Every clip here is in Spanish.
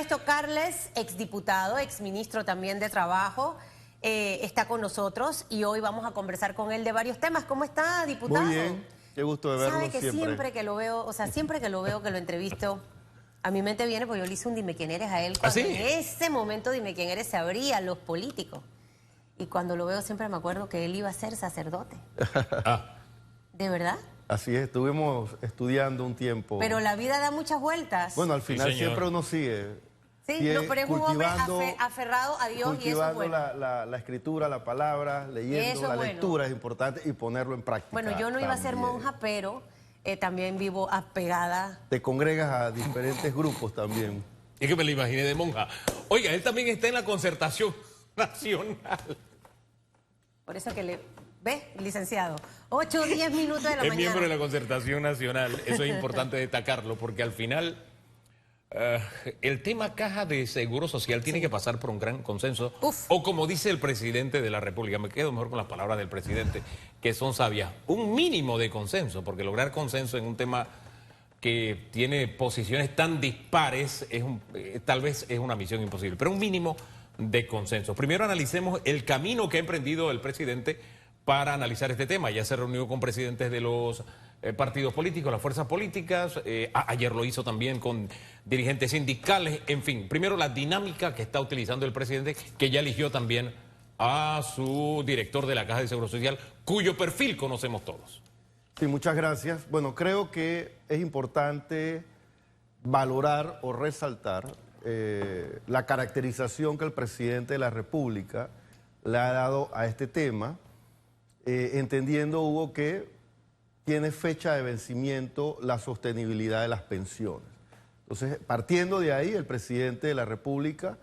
Ernesto Carles, exdiputado, exministro también de Trabajo, está con nosotros y hoy vamos a conversar con él de varios temas. ¿Cómo está, diputado? Muy bien, qué gusto de verlo Sabe que siempre. siempre que lo veo, siempre que lo veo, que lo entrevisto, a mi mente viene porque yo le hice un dime quién eres a él cuando en ese momento dime quién eres se abría los políticos. Y cuando lo veo siempre me acuerdo que él iba a ser sacerdote. ¿De verdad? Así es, estuvimos estudiando un tiempo. Pero la vida da muchas vueltas. Bueno, al final Sí, siempre uno sigue. Sí, no, pero es un hombre aferrado a Dios y eso es cultivando bueno. la escritura, la palabra, leyendo, Eso la bueno. lectura es importante y ponerlo en práctica. Bueno, yo no iba a ser también. monja, pero también vivo apegada. Te congregas a diferentes grupos también. Es que me lo imaginé de monja. Oiga, él también está en la Concertación Nacional. Por eso que le... ¿Ves, licenciado? 8 o 10 minutos de la mañana. Es miembro de la Concertación Nacional. Eso es importante destacarlo porque al final el tema caja de seguro social tiene que pasar por un gran consenso. O como dice el presidente de la República, me quedo mejor con las palabras del presidente, que son sabias, un mínimo de consenso, porque lograr consenso en un tema que tiene posiciones tan dispares tal vez es una misión imposible, pero un mínimo de consenso. Primero analicemos el camino que ha emprendido el presidente para analizar este tema. Ya se reunió con presidentes de los partidos políticos, las fuerzas políticas, ayer lo hizo también con dirigentes sindicales, en fin. Primero la dinámica que está utilizando el presidente, que ya eligió también a su director de la Caja de Seguro Social, cuyo perfil conocemos todos. Sí, muchas gracias. Bueno, creo que es importante valorar o resaltar la caracterización que el presidente de la República le ha dado a este tema, entendiendo, Hugo, que tiene fecha de vencimiento la sostenibilidad de las pensiones. Entonces, partiendo de ahí, el presidente de la República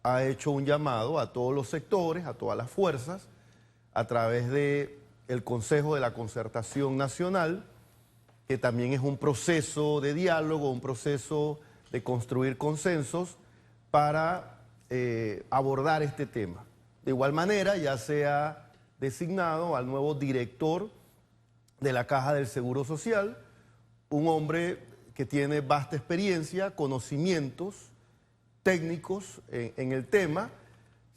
ha hecho un llamado a todos los sectores, a todas las fuerzas, a través del Consejo de la Concertación Nacional, que también es un proceso de diálogo, un proceso de construir consensos para abordar este tema. De igual manera, ya se ha designado al nuevo director de la Caja del Seguro Social, un hombre que tiene vasta experiencia, conocimientos técnicos en el tema.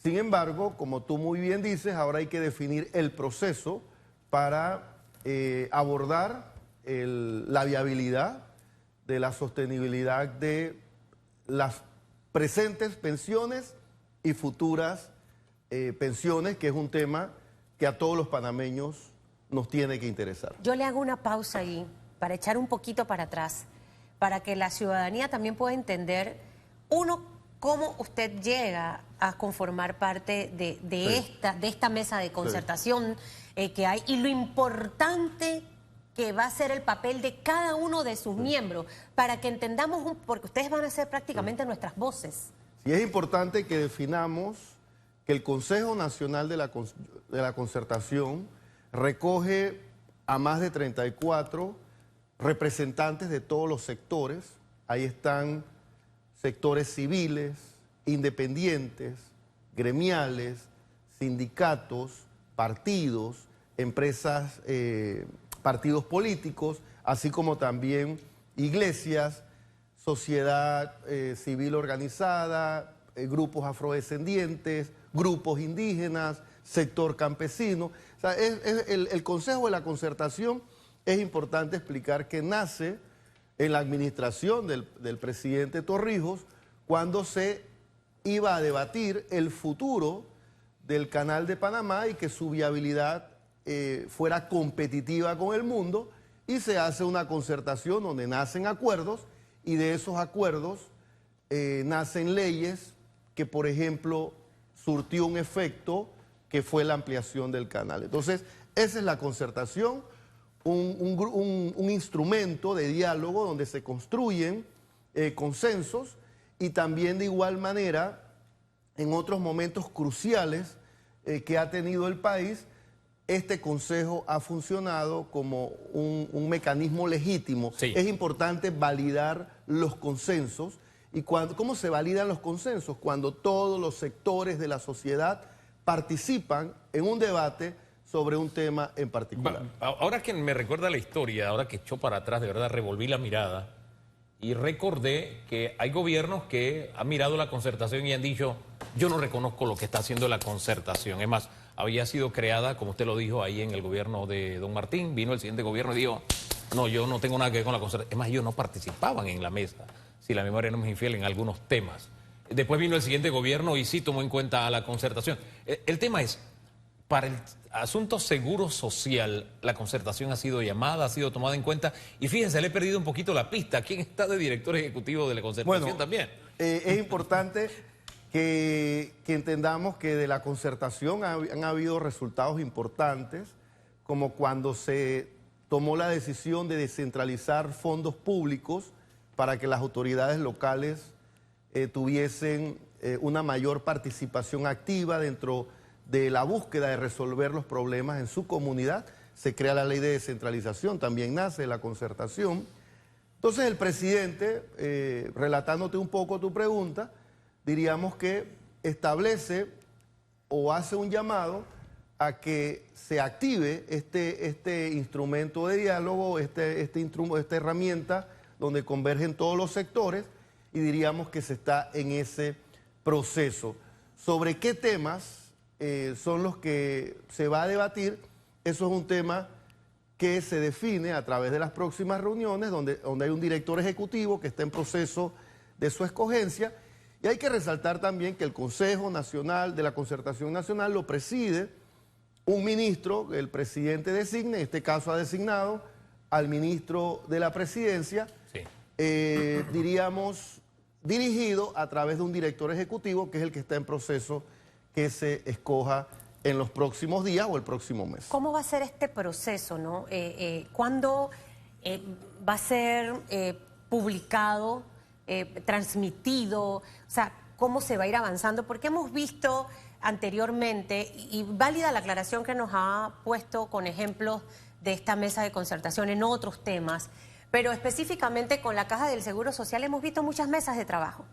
Sin embargo, como tú muy bien dices, ahora hay que definir el proceso para abordar la viabilidad de la sostenibilidad de las presentes pensiones y futuras pensiones, que es un tema que a todos los panameños nos tiene que interesar. Yo le hago una pausa ahí para echar un poquito para atrás, para que la ciudadanía también pueda entender, uno, cómo usted llega a conformar parte de esta mesa de concertación que hay y lo importante que va a ser el papel de cada uno de sus miembros, para que entendamos, porque ustedes van a ser prácticamente nuestras voces. Sí, es importante que definamos que el Consejo Nacional de la Concertación recoge a más de 34 representantes de todos los sectores. Ahí están sectores civiles, independientes, gremiales, sindicatos, partidos, empresas, partidos políticos, así como también iglesias, sociedad civil organizada, grupos afrodescendientes, grupos indígenas, sector campesino. O sea, el Consejo de la Concertación, es importante explicar que nace en la administración del presidente Torrijos, cuando se iba a debatir el futuro del Canal de Panamá y que su viabilidad fuera competitiva con el mundo, y se hace una concertación donde nacen acuerdos, y de esos acuerdos nacen leyes que, por ejemplo, surtió un efecto que fue la ampliación del canal. Entonces, esa es la concertación, un instrumento de diálogo donde se construyen consensos, y también de igual manera, en otros momentos cruciales que ha tenido el país, este consejo ha funcionado como un mecanismo legítimo. Sí. Es importante validar los consensos. ¿Y cómo se validan los consensos? Cuando todos los sectores de la sociedad participan en un debate sobre un tema en particular. Ahora que me recuerda la historia, ahora que echó para atrás, de verdad revolví la mirada, y recordé que hay gobiernos que han mirado la concertación y han dicho, yo no reconozco lo que está haciendo la concertación. Es más, había sido creada, como usted lo dijo, ahí en el gobierno de don Martín, vino el siguiente gobierno y dijo, no, yo no tengo nada que ver con la concertación. Es más, ellos no participaban en la mesa, si la memoria no me es infiel, en algunos temas. Después vino el siguiente gobierno y sí tomó en cuenta a la concertación. El tema es, para el asunto seguro social, la concertación ha sido llamada, ha sido tomada en cuenta. Y fíjense, le he perdido un poquito la pista. ¿Quién está de director ejecutivo de la concertación también? Es importante que entendamos que de la concertación han habido resultados importantes, como cuando se tomó la decisión de descentralizar fondos públicos para que las autoridades locales tuviesen una mayor participación activa dentro de la búsqueda de resolver los problemas en su comunidad. Se crea la ley de descentralización, también nace la concertación. Entonces el presidente, relatándote un poco tu pregunta, diríamos que establece o hace un llamado a que se active este instrumento de diálogo, esta herramienta donde convergen todos los sectores, y diríamos que se está en ese proceso. ¿Sobre qué temas son los que se va a debatir? Eso es un tema que se define a través de las próximas reuniones, donde hay un director ejecutivo que está en proceso de su escogencia. Y hay que resaltar también que el Consejo Nacional de la Concertación Nacional lo preside un ministro, el presidente designe, en este caso ha designado al ministro de la Presidencia, sí. Diríamos, dirigido a través de un director ejecutivo, que es el que está en proceso que se escoja en los próximos días o el próximo mes. ¿Cómo va a ser este proceso, no? ¿Cuándo va a ser publicado, transmitido? O sea, ¿cómo se va a ir avanzando? Porque hemos visto anteriormente, y válida la aclaración que nos ha puesto con ejemplos de esta mesa de concertación en otros temas, pero específicamente con la Caja del Seguro Social hemos visto muchas mesas de trabajo.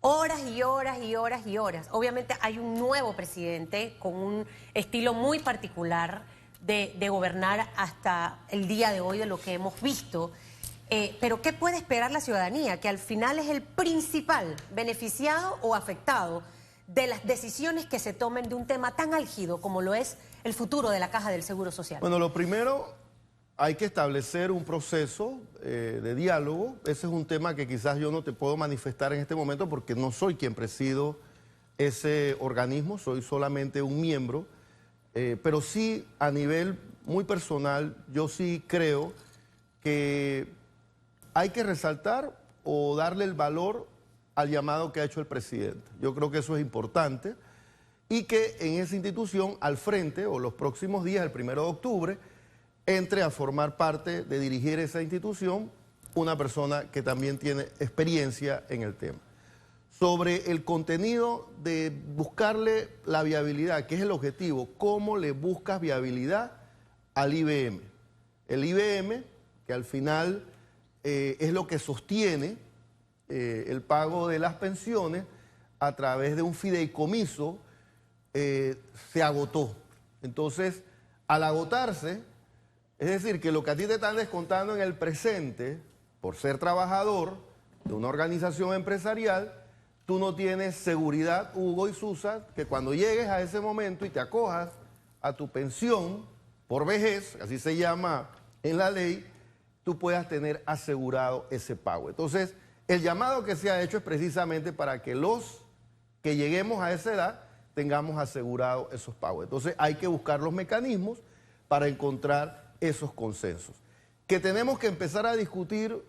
Horas y horas y horas y horas. Obviamente hay un nuevo presidente con un estilo muy particular de gobernar hasta el día de hoy, de lo que hemos visto. Pero ¿qué puede esperar la ciudadanía? Que al final es el principal beneficiado o afectado de las decisiones que se tomen de un tema tan álgido como lo es el futuro de la Caja del Seguro Social. Bueno, lo primero, hay que establecer un proceso de diálogo. Ese es un tema que quizás yo no te puedo manifestar en este momento porque no soy quien presido ese organismo, soy solamente un miembro, pero sí a nivel muy personal, yo sí creo que hay que resaltar o darle el valor al llamado que ha hecho el presidente. Yo creo que eso es importante y que en esa institución, al frente, o los próximos días, el 1 de octubre, entre a formar parte de dirigir esa institución una persona que también tiene experiencia en el tema. Sobre el contenido de buscarle la viabilidad, que es el objetivo, ¿cómo le buscas viabilidad al IBM? El IBM, que al final es lo que sostiene el pago de las pensiones a través de un fideicomiso, se agotó. Entonces, al agotarse, es decir, que lo que a ti te están descontando en el presente, por ser trabajador de una organización empresarial, tú no tienes seguridad, Hugo y Susa, que cuando llegues a ese momento y te acojas a tu pensión por vejez, así se llama en la ley, tú puedas tener asegurado ese pago. Entonces, el llamado que se ha hecho es precisamente para que los que lleguemos a esa edad tengamos asegurado esos pagos. Entonces, hay que buscar los mecanismos para encontrar esos consensos. Que tenemos que empezar a discutir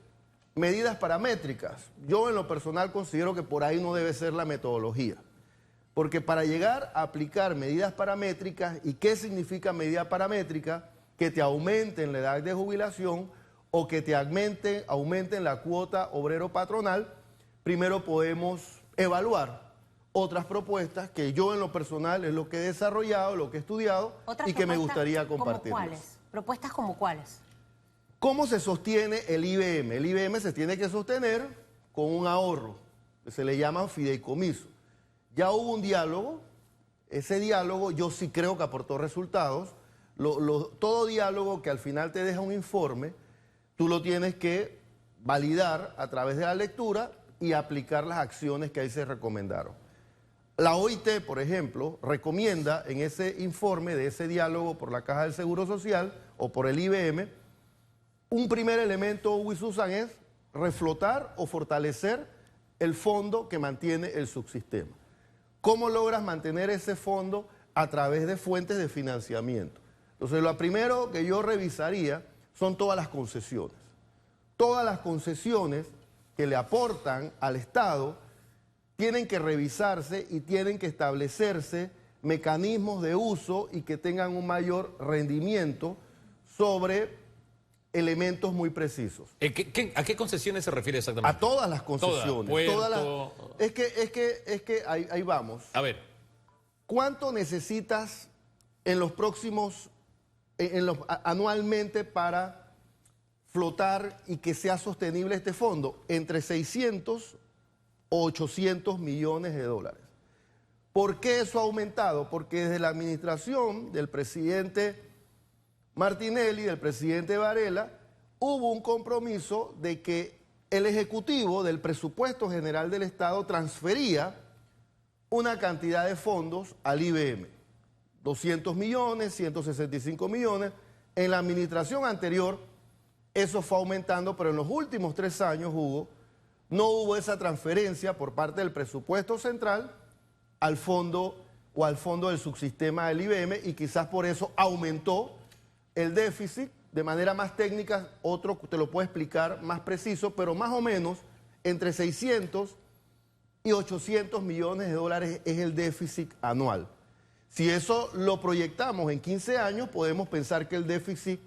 medidas paramétricas. Yo en lo personal considero que por ahí no debe ser la metodología. Porque para llegar a aplicar medidas paramétricas, ¿y qué significa medida paramétrica? Que te aumenten la edad de jubilación o que te aumenten la cuota obrero-patronal, primero podemos evaluar otras propuestas que yo en lo personal es lo que he desarrollado, lo que he estudiado y que me gustaría compartir. ¿Cómo cuáles? ¿Propuestas como cuáles? ¿Cómo se sostiene el IBM? El IBM se tiene que sostener con un ahorro, que se le llama fideicomiso. Ya hubo un diálogo, ese diálogo yo sí creo que aportó resultados. Todo diálogo que al final te deja un informe, tú lo tienes que validar a través de la lectura y aplicar las acciones que ahí se recomendaron. La OIT, por ejemplo, recomienda en ese informe de ese diálogo por la Caja del Seguro Social o por el IBM, un primer elemento, Hugo y Susan, es reflotar o fortalecer el fondo que mantiene el subsistema. ¿Cómo logras mantener ese fondo? A través de fuentes de financiamiento. Entonces, lo primero que yo revisaría son todas las concesiones. Todas las concesiones que le aportan al Estado tienen que revisarse y tienen que establecerse mecanismos de uso y que tengan un mayor rendimiento sobre elementos muy precisos. ¿A qué concesiones se refiere exactamente? A todas las concesiones. Puerto... Es que ahí vamos. A ver. ¿Cuánto necesitas en los próximos, anualmente para flotar y que sea sostenible este fondo? Entre 600 o 800 millones de dólares. ¿Por qué eso ha aumentado? Porque desde la administración del presidente Martinelli, del presidente Varela, hubo un compromiso de que el Ejecutivo del Presupuesto General del Estado transfería una cantidad de fondos al IBM. 200 millones, 165 millones. En la administración anterior eso fue aumentando, pero en los últimos 3 años, Hugo, no hubo esa transferencia por parte del presupuesto central al fondo o al fondo del subsistema del IBM y quizás por eso aumentó el déficit. De manera más técnica, otro te lo puede explicar más preciso, pero más o menos entre 600 y 800 millones de dólares es el déficit anual. Si eso lo proyectamos en 15 años, podemos pensar que el déficit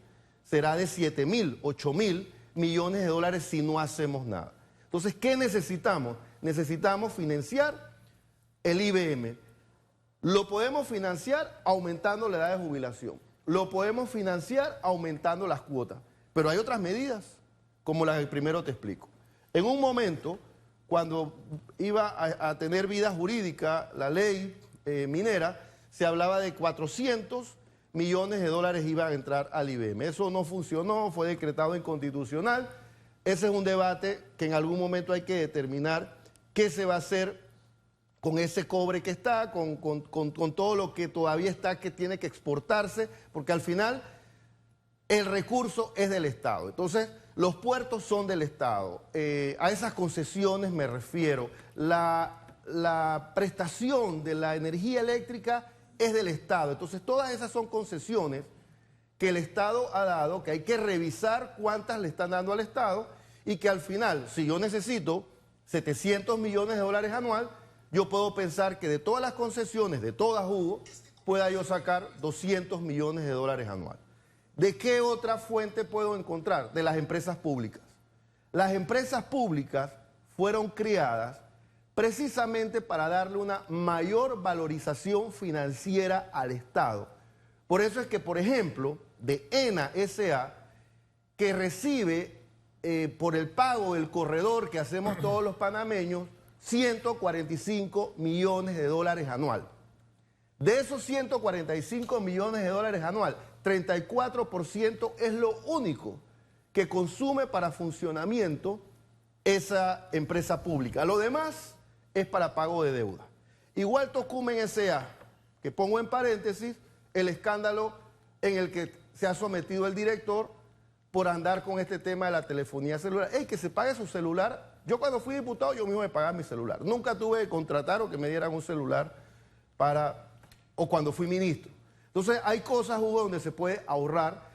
será de 7.000, 8.000 millones de dólares si no hacemos nada. Entonces, ¿qué necesitamos? Necesitamos financiar el IBM. Lo podemos financiar aumentando la edad de jubilación. Lo podemos financiar aumentando las cuotas. Pero hay otras medidas, como las que primero te explico. En un momento, cuando iba a tener vida jurídica la ley minera, se hablaba de 400 millones de dólares iban a entrar al IBM. Eso no funcionó, fue decretado inconstitucional. Ese es un debate que en algún momento hay que determinar qué se va a hacer con ese cobre que está, con todo lo que todavía está, que tiene que exportarse, porque al final el recurso es del Estado. Entonces, los puertos son del Estado. A esas concesiones me refiero. La prestación de la energía eléctrica es del Estado. Entonces, todas esas son concesiones que el Estado ha dado, que hay que revisar cuántas le están dando al Estado y que al final, si yo necesito 700 millones de dólares anual, yo puedo pensar que de todas las concesiones, de todas, Hugo, pueda yo sacar 200 millones de dólares anual. ¿De qué otra fuente puedo encontrar? De las empresas públicas. Las empresas públicas fueron creadas precisamente para darle una mayor valorización financiera al Estado. Por eso es que, por ejemplo, de ENA S.A., que recibe por el pago del corredor que hacemos todos los panameños, 145 millones de dólares anual. De esos 145 millones de dólares anual, 34% es lo único que consume para funcionamiento esa empresa pública. Lo demás es para pago de deuda. Igual Tocumen S.A., que pongo en paréntesis el escándalo en el que se ha sometido el director por andar con este tema de la telefonía celular. ¡Ey, que se pague su celular! Yo cuando fui diputado, yo mismo me pagaba mi celular. Nunca tuve que contratar o que me dieran un celular o cuando fui ministro. Entonces, hay cosas, Hugo, donde se puede ahorrar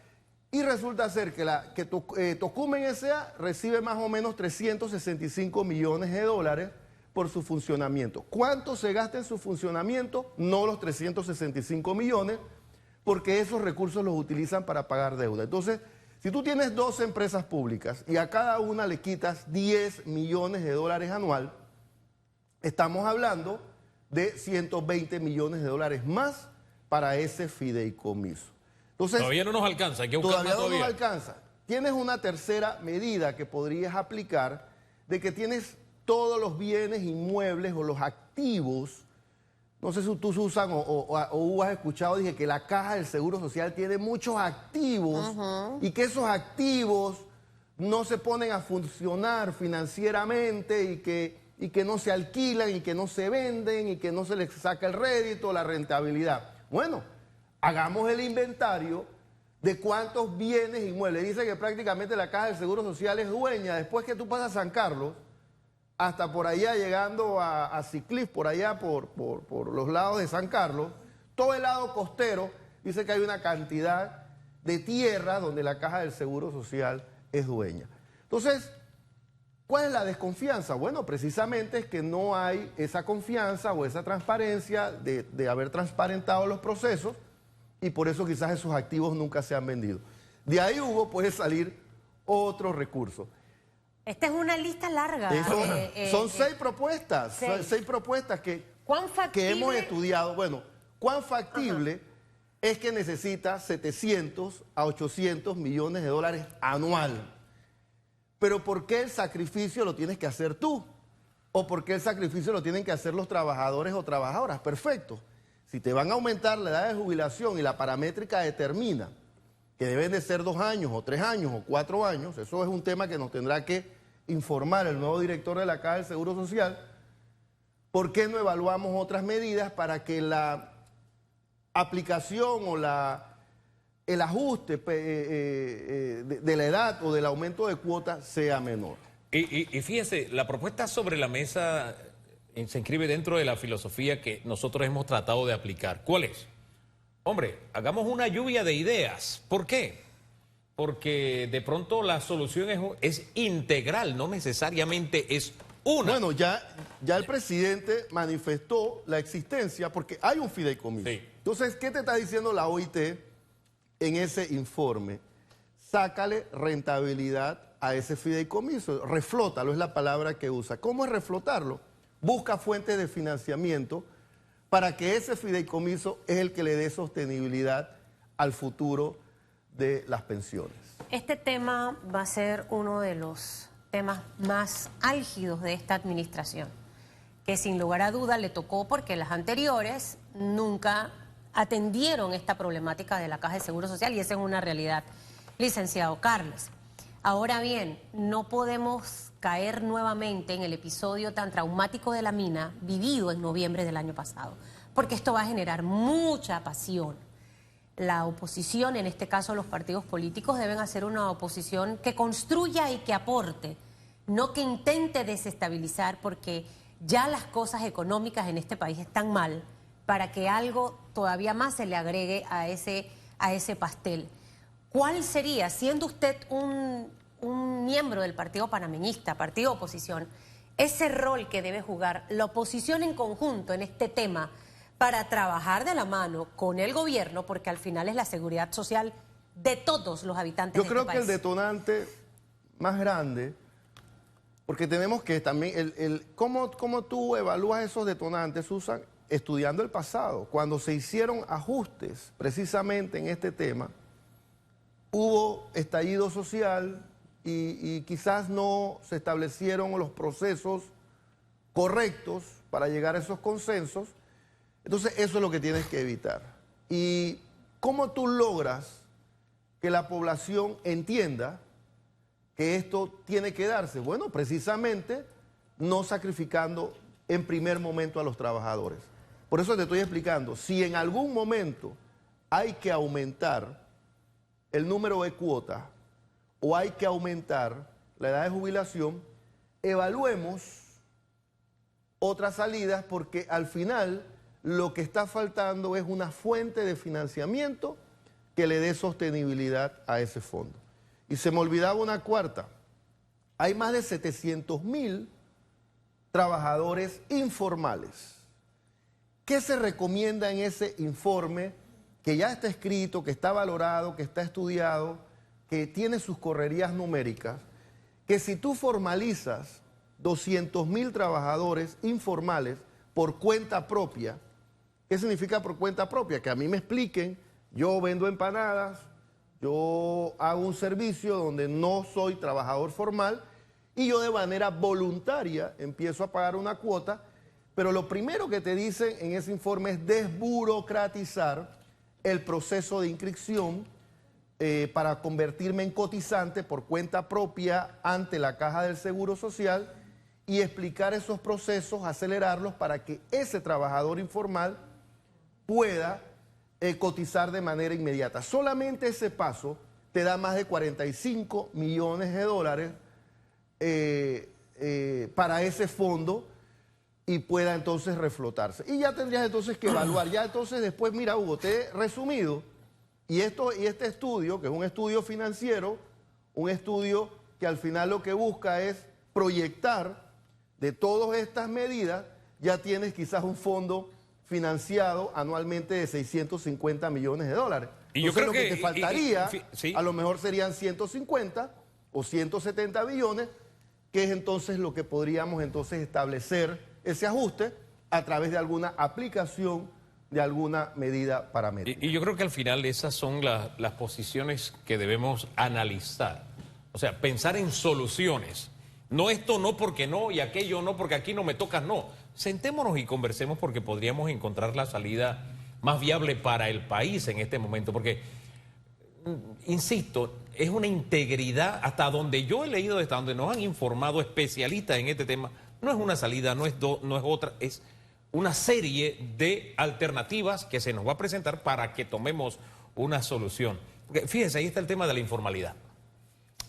y resulta ser que Tocumen S.A. recibe más o menos 365 millones de dólares por su funcionamiento. ¿Cuánto se gasta en su funcionamiento? No los 365 millones, porque esos recursos los utilizan para pagar deuda. Entonces, si tú tienes 2 empresas públicas y a cada una le quitas 10 millones de dólares anual, estamos hablando de 120 millones de dólares más para ese fideicomiso. Entonces, todavía no nos alcanza, hay que buscar todavía más todavía. No nos alcanza. Tienes una tercera medida que podrías aplicar de que tienes todos los bienes inmuebles o los activos. No sé si tú usan o has escuchado, dije que la Caja del Seguro Social tiene muchos activos y que esos activos no se ponen a funcionar financieramente y que no se alquilan y que no se venden y que no se les saca el rédito, la rentabilidad. Bueno, hagamos el inventario de cuántos bienes inmuebles. Dice que prácticamente la Caja del Seguro Social es dueña, después que tú pasas a San Carlos, hasta por allá llegando a Ciclís, por allá por los lados de San Carlos, todo el lado costero, dice que hay una cantidad de tierra donde la Caja del Seguro Social es dueña. Entonces, ¿cuál es la desconfianza? Bueno, precisamente es que no hay esa confianza o esa transparencia de haber transparentado los procesos y por eso quizás esos activos nunca se han vendido. De ahí puede salir otro recurso. Esta es una lista larga. Son 6 propuestas, 6 propuestas que hemos estudiado. Bueno, ¿cuán factible es que necesita 700 a 800 millones de dólares anual? Pero ¿por qué el sacrificio lo tienes que hacer tú? ¿O por qué el sacrificio lo tienen que hacer los trabajadores o trabajadoras? Perfecto. Si te van a aumentar la edad de jubilación y la paramétrica determina que deben de ser 2 años o 3 años o 4 años, eso es un tema que nos tendrá que informar el nuevo director de la Caja del Seguro Social. ¿Por qué no evaluamos otras medidas para que la aplicación o el ajuste de la edad o del aumento de cuotas sea menor? Y fíjese, la propuesta sobre la mesa se inscribe dentro de la filosofía que nosotros hemos tratado de aplicar. ¿Cuál es? Hombre, hagamos una lluvia de ideas. ¿Por qué? Porque de pronto la solución es integral, no necesariamente es una. Bueno, ya el presidente manifestó la existencia porque hay un fideicomiso. Sí. Entonces, ¿qué te está diciendo la OIT en ese informe? Sácale rentabilidad a ese fideicomiso, reflótalo, es la palabra que usa. ¿Cómo es reflotarlo? Busca fuentes de financiamiento para que ese fideicomiso es el que le dé sostenibilidad al futuro de las pensiones. Este tema va a ser uno de los temas más álgidos de esta administración, que sin lugar a duda le tocó porque las anteriores nunca atendieron esta problemática de la Caja de Seguro Social y esa es una realidad, licenciado Carlos. Ahora bien, no podemos caer nuevamente en el episodio tan traumático de la mina vivido en noviembre del año pasado, porque esto va a generar mucha pasión. La oposición, en este caso los partidos políticos, deben hacer una oposición que construya y que aporte, no que intente desestabilizar, porque ya las cosas económicas en este país están mal para que algo todavía más se le agregue a ese pastel. ¿Cuál sería, siendo usted un miembro del Partido Panameñista, partido oposición, ese rol que debe jugar la oposición en conjunto en este tema para trabajar de la mano con el gobierno, porque al final es la seguridad social de todos los habitantes de este país? Yo creo que el detonante más grande, porque tenemos que también, ¿cómo tú evalúas esos detonantes, Susan? Estudiando el pasado. Cuando se hicieron ajustes precisamente en este tema, hubo estallido social y quizás no se establecieron los procesos correctos para llegar a esos consensos. Entonces eso es lo que tienes que evitar. ¿Y cómo tú logras que la población entienda que esto tiene que darse? Bueno, precisamente no sacrificando en primer momento a los trabajadores. Por eso te estoy explicando, si en algún momento hay que aumentar el número de cuotas o hay que aumentar la edad de jubilación, evaluemos otras salidas porque al final lo que está faltando es una fuente de financiamiento que le dé sostenibilidad a ese fondo. Y se me olvidaba una cuarta. Hay más de 700.000 trabajadores informales. ¿Qué se recomienda en ese informe que ya está escrito, que está valorado, que está estudiado, que tiene sus correrías numéricas? Que si tú formalizas 200.000 trabajadores informales por cuenta propia, ¿qué significa por cuenta propia? Que a mí me expliquen, yo vendo empanadas, yo hago un servicio donde no soy trabajador formal y yo de manera voluntaria empiezo a pagar una cuota, pero lo primero que te dicen en ese informe es desburocratizar el proceso de inscripción para convertirme en cotizante por cuenta propia ante la Caja del Seguro Social y explicar esos procesos, acelerarlos para que ese trabajador informal pueda cotizar de manera inmediata. Solamente ese paso te da más de 45 millones de dólares para ese fondo y pueda entonces reflotarse. Y ya tendrías entonces que evaluar. Ya entonces después, mira, Hugo, te he resumido, y este estudio, que es un estudio financiero, un estudio que al final lo que busca es proyectar de todas estas medidas, ya tienes quizás un fondo financiado anualmente de 650 millones de dólares. Y yo creo lo que te faltaría, sí, a lo mejor serían 150 o 170 billones, que es entonces lo que podríamos entonces establecer ese ajuste a través de alguna aplicación de alguna medida paramétrica. Y yo creo que al final esas son las posiciones que debemos analizar. O sea, pensar en soluciones. No esto no porque no y aquello no porque aquí no me toca, no. Sentémonos y conversemos porque podríamos encontrar la salida más viable para el país en este momento. Porque, insisto, es una integridad, hasta donde yo he leído, hasta donde nos han informado especialistas en este tema, no es una salida, no es otra, es una serie de alternativas que se nos va a presentar para que tomemos una solución. Porque, fíjense, ahí está el tema de la informalidad.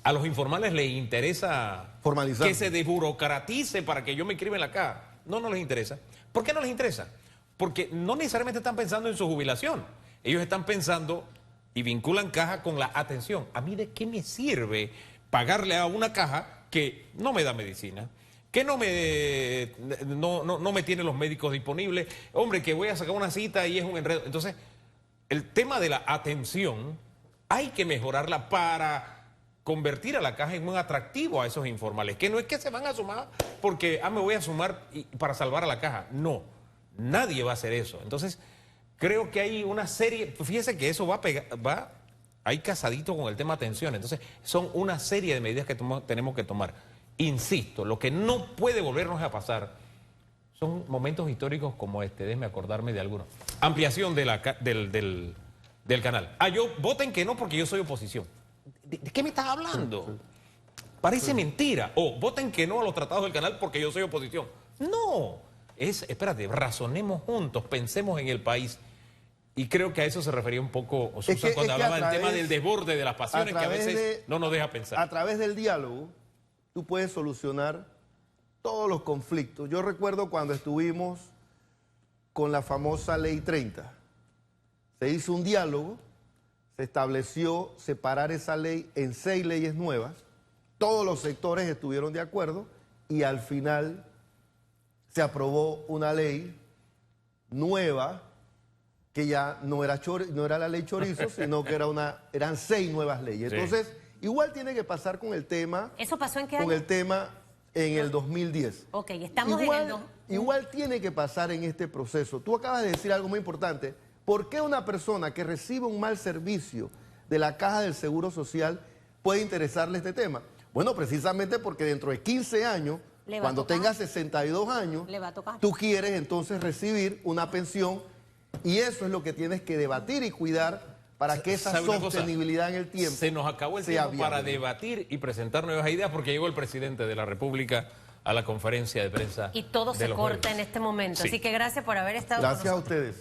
A los informales les interesa formalizar, que se desburocratice para que yo me inscriba en la caja. No, no les interesa. ¿Por qué no les interesa? Porque no necesariamente están pensando en su jubilación. Ellos están pensando y vinculan caja con la atención. ¿A mí de qué me sirve pagarle a una caja que no me da medicina? Que no me tiene los médicos disponibles. Hombre, que voy a sacar una cita y es un enredo. Entonces, el tema de la atención hay que mejorarla para convertir a la caja en un atractivo a esos informales. Que no es que se van a sumar porque, me voy a sumar para salvar a la caja. No, nadie va a hacer eso. Entonces, creo que hay una serie, fíjese que eso va ahí casadito con el tema atención. Entonces, son una serie de medidas que tenemos que tomar. Insisto, lo que no puede volvernos a pasar son momentos históricos como este. Déjeme acordarme de algunos. Ampliación del canal. Voten que no porque yo soy oposición. ¿De qué me estás hablando? Parece mentira. O voten que no a los tratados del canal porque yo soy oposición. No. Espérate, razonemos juntos, pensemos en el país. Y creo que a eso se refería un poco Susan cuando hablaba del tema del desborde de las pasiones que a veces no nos deja pensar. A través del diálogo, tú puedes solucionar todos los conflictos. Yo recuerdo cuando estuvimos con la famosa Ley 30. Se hizo un diálogo, se estableció separar esa ley en 6 leyes nuevas. Todos los sectores estuvieron de acuerdo y al final se aprobó una ley nueva que ya no era la ley chorizo, sino que eran 6 nuevas leyes. Sí. Entonces, igual tiene que pasar con el tema. ¿Eso pasó en qué año? Con el tema en el 2010. Ok, estamos Igual tiene que pasar en este proceso. Tú acabas de decir algo muy importante. ¿Por qué una persona que recibe un mal servicio de la Caja del Seguro Social puede interesarle este tema? Bueno, precisamente porque dentro de 15 años, cuando tengas 62 años, le va a tocar. Tú quieres entonces recibir una pensión y eso es lo que tienes que debatir y cuidar para que esa sostenibilidad en el tiempo se nos acabó el tiempo para debatir y presentar nuevas ideas porque llegó el presidente de la República a la conferencia de prensa. Y todo se corta en este momento. Sí. Así que gracias por haber estado con nosotros. Gracias a ustedes.